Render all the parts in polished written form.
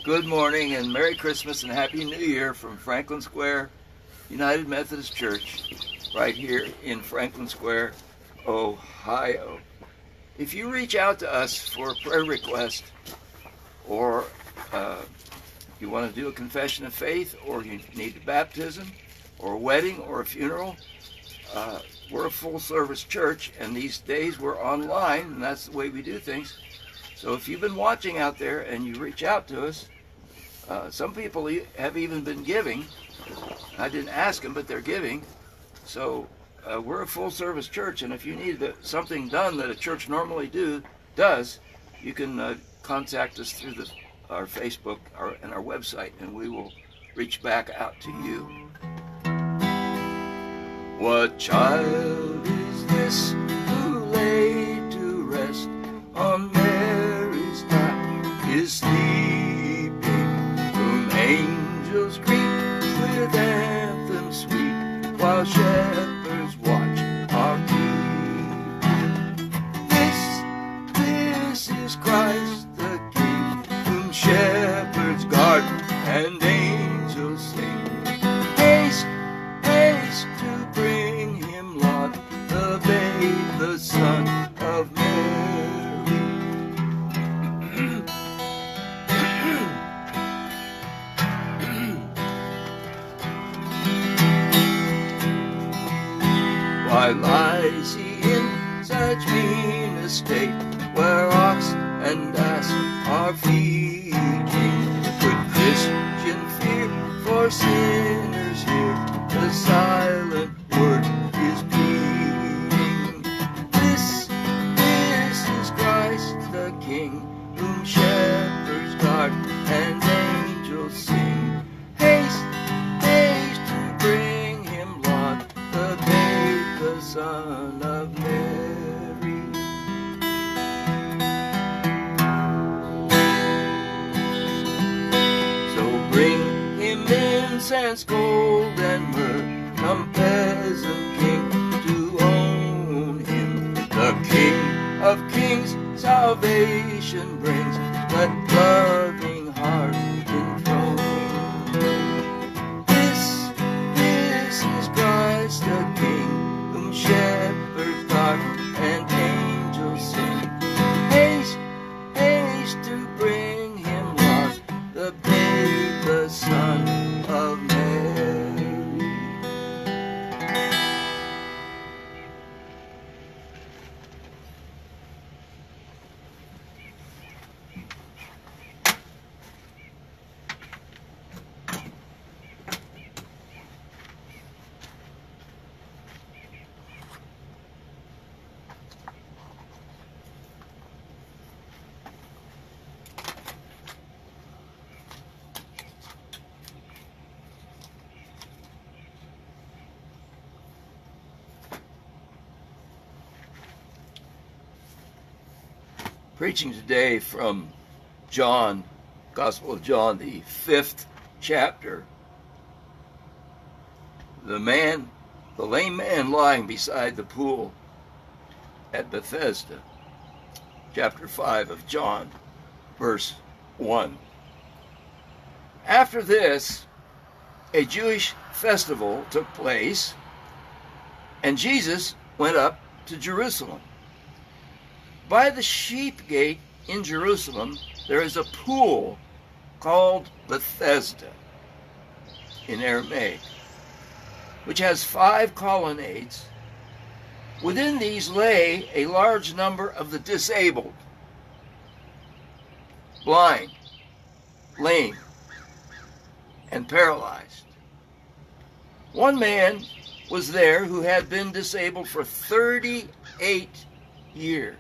Good morning and Merry Christmas and Happy New Year from Franklin Square United Methodist Church, right here in Franklin Square, Ohio. If you reach out to us for a prayer request, or you want to do a confession of faith, or you need a baptism, or a wedding, or a funeral, we're a full-service church, and these days we're online, and that's the way we do things. So if you've been watching out there and you reach out to us, some people have even been giving. I didn't ask them, but they're giving. So we're a full-service church, and if you need something done that a church normally does, you can contact us through our Facebook and our website, and we will reach back out to you. What child is this who laid to rest on Mary's lap is sleeping, whom angels greet with anthems sweet, while shepherds watch our keep. This is Christ the King, whom shepherds guard and angels sing. Haste, haste to bring him Lord, the babe, the Son of Mary. Why lies he in such mean estate, where ox and ass are feeding? Could Christian fear for sinners hear the silent word is pleading? This is Christ the King, whom shepherds guard and angels sing. Haste, haste to bring him Lord, the babe, the Son of Mary. So bring him incense, gold, and myrrh, come peasant king to own him. The King of kings salvation brings, let loving hearts enthrone him. This is Christ the King, whom shepherds guard and angels sing. Haste, haste to bring him Lord, the babe, the Son of Mary. Preaching today from John, Gospel of John, the 5th chapter. The lame man lying beside the pool at Bethesda. Chapter 5 of John, verse 1. After this, a Jewish festival took place, and Jesus went up to Jerusalem. By the sheep gate in Jerusalem, there is a pool called Bethesda in Aramaic, which has 5 colonnades. Within these lay a large number of the disabled, blind, lame, and paralyzed. One man was there who had been disabled for 38 years.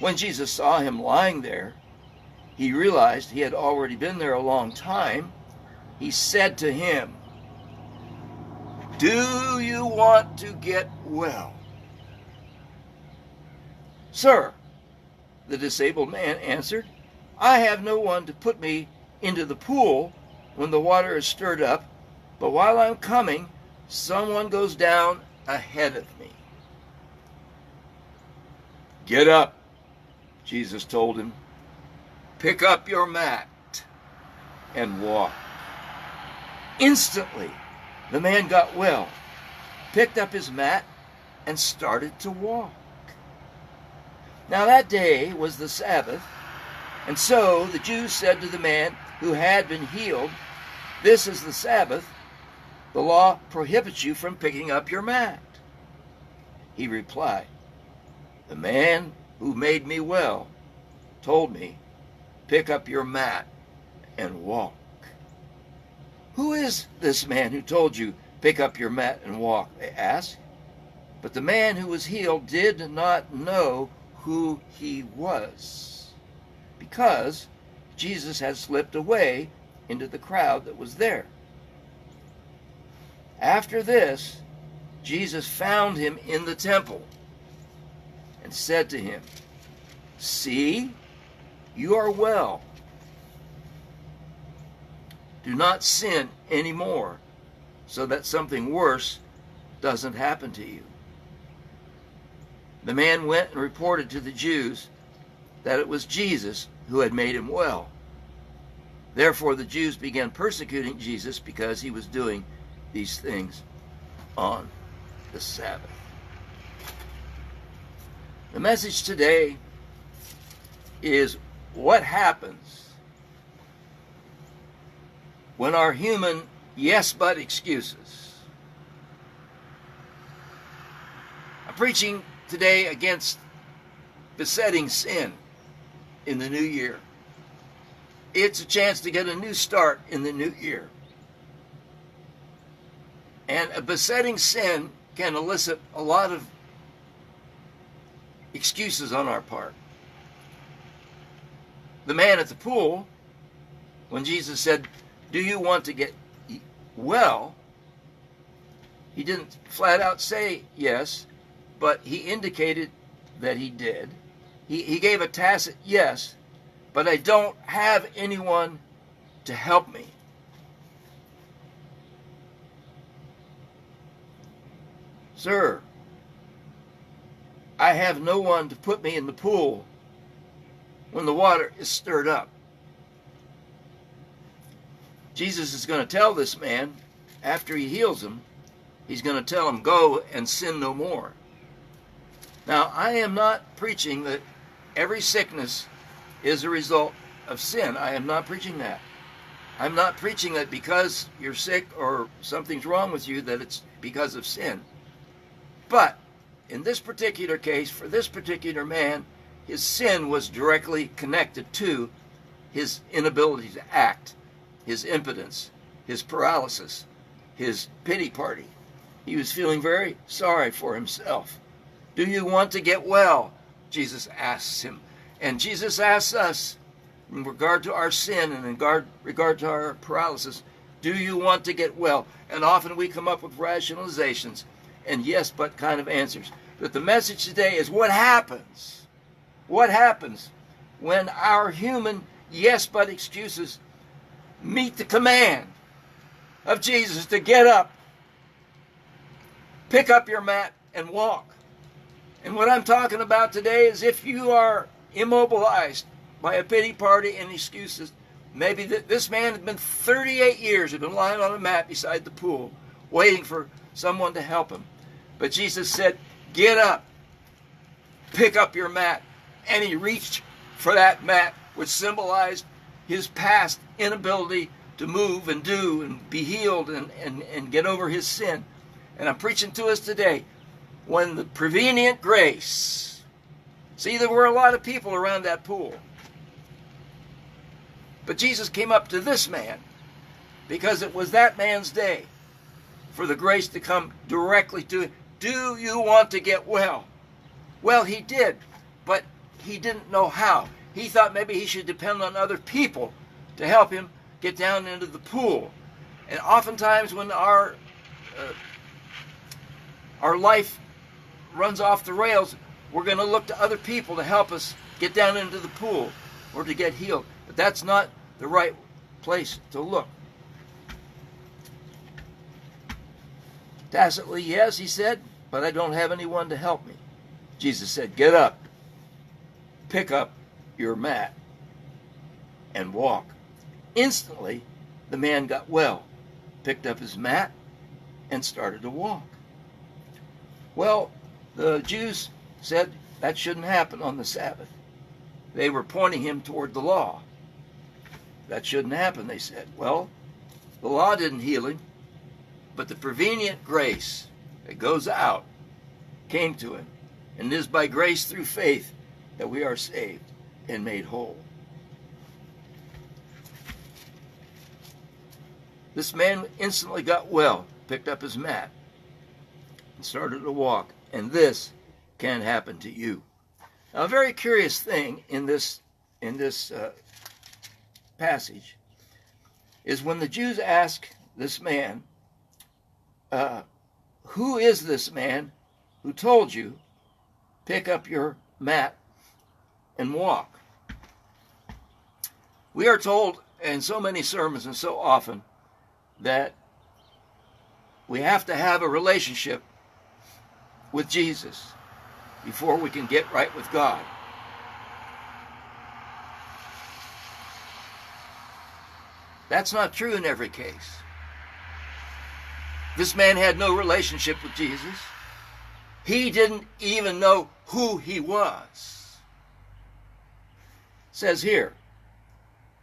When Jesus saw him lying there, he realized he had already been there a long time. He said to him, "Do you want to get well?" "Sir," the disabled man answered, "I have no one to put me into the pool when the water is stirred up, but while I'm coming, someone goes down ahead of me." "Get up," Jesus told him. pick up your mat and walk. Instantly, the man got well, picked up his mat, and started to walk. Now that day was the Sabbath, and so the Jews said to the man who had been healed, "This is the Sabbath. The law prohibits you from picking up your mat." He replied, "The man who made me well told me, 'Pick up your mat and walk.'" "Who is this man who told you, 'Pick up your mat and walk'?" they asked. But the man who was healed did not know who he was, because Jesus had slipped away into the crowd that was there. After this, Jesus found him in the temple and said to him, "See, you are well. Do not sin anymore, so that something worse doesn't happen to you." The man went and reported to the Jews that it was Jesus who had made him well. Therefore the Jews began persecuting Jesus because he was doing these things on the Sabbath. The message today is what happens when our human yes but excuses. I'm preaching today against besetting sin in the new year. It's a chance to get a new start in the new year. And a besetting sin can elicit a lot of excuses on our part. The man at the pool, when Jesus said, "Do you want to get well?" he didn't flat out say yes, but he indicated that he did. He gave a tacit yes, but I don't have anyone to help me. "Sir, I have no one to put me in the pool when the water is stirred up." Jesus is going to tell this man, after he heals him, he's going to tell him, "Go and sin no more." Now, I am not preaching that every sickness is a result of sin. I am not preaching that. I'm not preaching that because you're sick or something's wrong with you that it's because of sin. But in this particular case, for this particular man, his sin was directly connected to his inability to act, his impotence, his paralysis, his pity party. He was feeling very sorry for himself. "Do you want to get well?" Jesus asks him. And Jesus asks us, in regard to our sin and in regard to our paralysis, "Do you want to get well?" And often we come up with rationalizations and yes but kind of answers. But the message today is what happens? What happens when our human yes but excuses meet the command of Jesus to get up, pick up your mat, and walk? And what I'm talking about today is if you are immobilized by a pity party and excuses, maybe this man had been 38 years, had been lying on a mat beside the pool, waiting for someone to help him. But Jesus said, "Get up, pick up your mat." And he reached for that mat, which symbolized his past inability to move and do and be healed and get over his sin. And I'm preaching to us today, when the prevenient grace, see, there were a lot of people around that pool. But Jesus came up to this man because it was that man's day for the grace to come directly to him. "Do you want to get well?" Well, he did, but he didn't know how. He thought maybe he should depend on other people to help him get down into the pool. And oftentimes when our life runs off the rails, we're going to look to other people to help us get down into the pool or to get healed. But that's not the right place to look. Tacitly, yes, he said, "but I don't have anyone to help me." Jesus said, "Get up, pick up your mat, and walk. Instantly, the man got well, picked up his mat, and started to walk. Well, the Jews said that shouldn't happen on the Sabbath. They were pointing him toward the law. That shouldn't happen, they said. Well, the law didn't heal him, but the prevenient grace that goes out came to him. And it is by grace through faith that we are saved and made whole. This man instantly got well, picked up his mat, and started to walk. And this can happen to you. Now, a very curious thing in this passage is when the Jews ask this man, who is this man who told you, pick up your mat and walk? We are told in so many sermons and so often that we have to have a relationship with Jesus before we can get right with God. That's not true in every case. This man had no relationship with Jesus. He didn't even know who he was. It says here,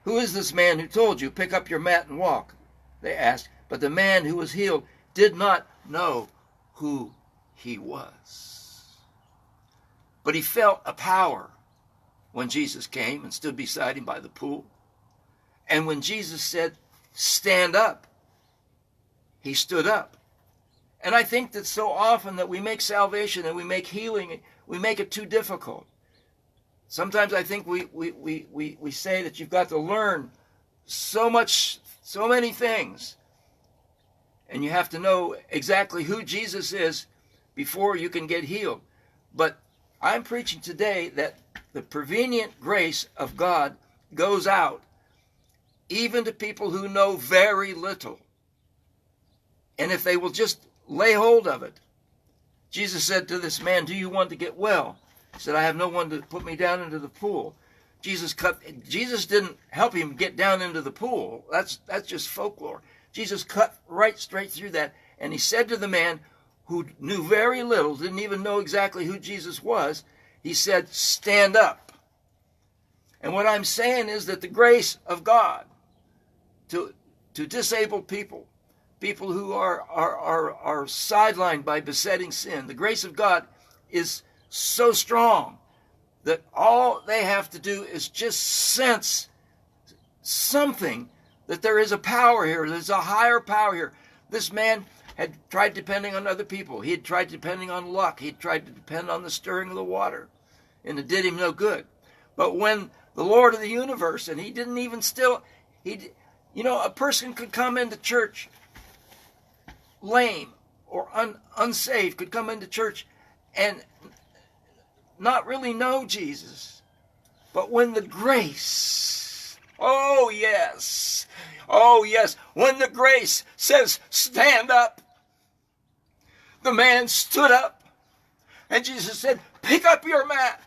who is this man who told you, pick up your mat and walk? They asked, but the man who was healed did not know who he was. But he felt a power when Jesus came and stood beside him by the pool. And when Jesus said, stand up, he stood up. And I think that so often that we make salvation and we make healing, we make it too difficult. Sometimes I think we say that you've got to learn so many things. And you have to know exactly who Jesus is before you can get healed. But I'm preaching today that the prevenient grace of God goes out even to people who know very little. And if they will just lay hold of it. Jesus said to this man, do you want to get well? He said, I have no one to put me down into the pool. Jesus didn't help him get down into the pool. That's just folklore. Jesus cut right straight through that. And he said to the man who knew very little, didn't even know exactly who Jesus was, he said, stand up. And what I'm saying is that the grace of God to disabled people who are sidelined by besetting sin, the grace of God is so strong that all they have to do is just sense something, that there is a power here, there's a higher power here. This man had tried depending on other people. He had tried depending on luck. He had tried to depend on the stirring of the water, and it did him no good. But when the Lord of the universe, and he didn't even still, a person could come into church lame or unsaved, could come into church and not really know Jesus. But when the grace, oh yes, when the grace says stand up, the man stood up, and Jesus said, pick up your mat.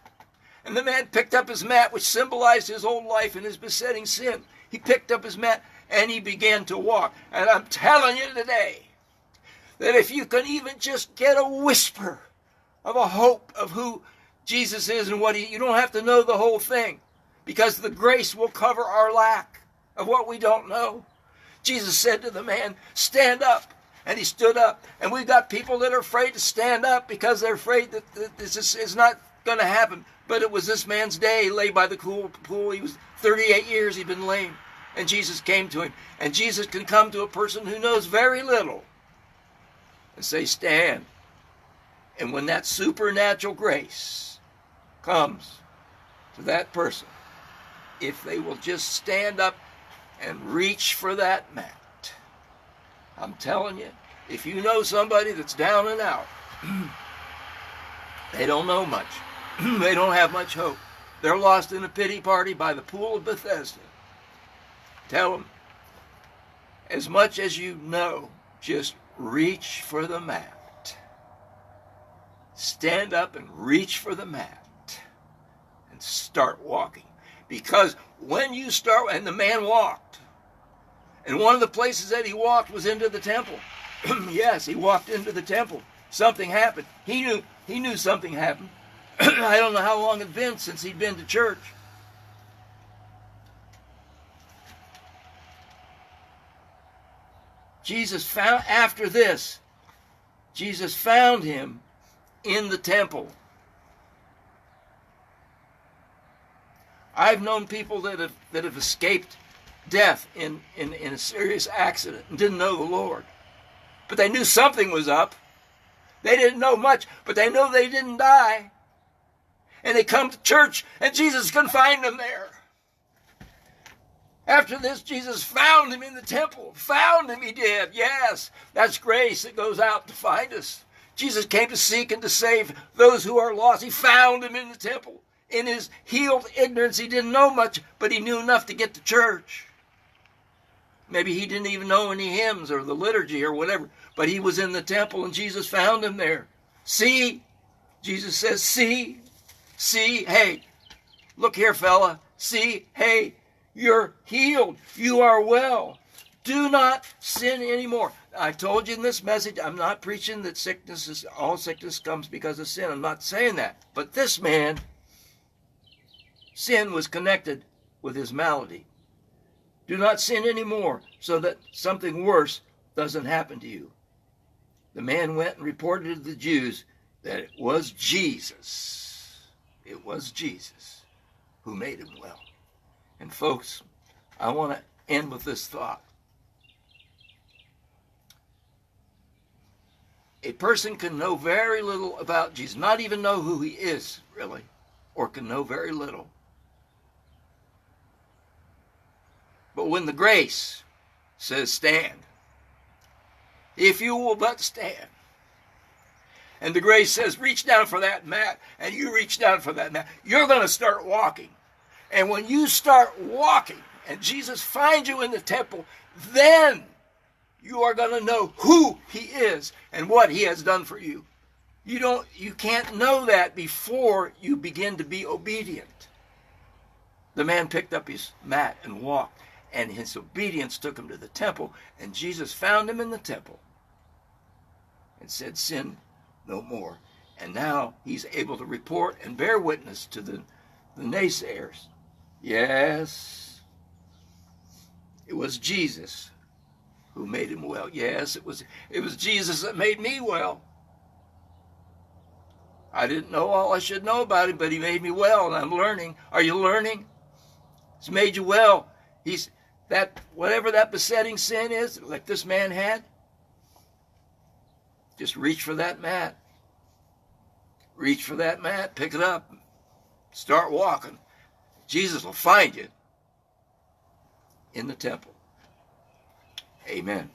And the man picked up his mat, which symbolized his old life and his besetting sin. He picked up his mat and he began to walk. And I'm telling you today that if you can even just get a whisper of a hope of who Jesus is and what you don't have to know the whole thing, because the grace will cover our lack of what we don't know. Jesus said to the man, stand up. And he stood up. And we've got people that are afraid to stand up because they're afraid that this is not going to happen. But it was this man's day. He lay by the cool pool. He was 38 years he'd been lame. And Jesus came to him. And Jesus can come to a person who knows very little and say, stand. And when that supernatural grace comes to that person, if they will just stand up and reach for that mat, I'm telling you, if you know somebody that's down and out, they don't know much. They don't have much hope. They're lost in a pity party by the pool of Bethesda. Tell them, as much as you know, just reach for the mat. Stand up and reach for the mat and start walking. Because when you start, and the man walked, and one of the places that he walked was into the temple. Yes, he walked into the temple. Something happened. He knew something happened. I don't know how long it had been since he'd been to church. After this, Jesus found him in the temple. I've known people that have escaped death in a serious accident and didn't know the Lord. But they knew something was up. They didn't know much, but they know they didn't die. And they come to church, and Jesus can find them there. After this, Jesus found him in the temple. Found him, he did. Yes, that's grace that goes out to find us. Jesus came to seek and to save those who are lost. He found him in the temple. In his healed ignorance, he didn't know much, but he knew enough to get to church. Maybe he didn't even know any hymns or the liturgy or whatever, but he was in the temple and Jesus found him there. See, Jesus says, see, hey, look here, fella. See, hey, you're healed. You are well. Do not sin anymore. I told you in this message, I'm not preaching that all sickness comes because of sin. I'm not saying that. But this man, sin was connected with his malady. Do not sin anymore so that something worse doesn't happen to you. The man went and reported to the Jews that it was Jesus. It was Jesus who made him well. And folks, I want to end with this thought. A person can know very little about Jesus, not even know who he is, really, or can know very little. But when the grace says stand, if you will but stand, and the grace says reach down for that mat, and you reach down for that mat, you're going to start walking. And when you start walking, and Jesus finds you in the temple, then you are going to know who he is and what he has done for you. You can't know that before you begin to be obedient. The man picked up his mat and walked. And his obedience took him to the temple, and Jesus found him in the temple and said, sin no more. And now he's able to report and bear witness to the naysayers. Yes, it was Jesus who made him well. Yes, it was Jesus that made me well. I didn't know all I should know about him, but he made me well, and I'm learning. Are you learning? He's made you well. Whatever that besetting sin is, like this man had, just reach for that mat. Reach for that mat, pick it up, start walking. Jesus will find you in the temple. Amen.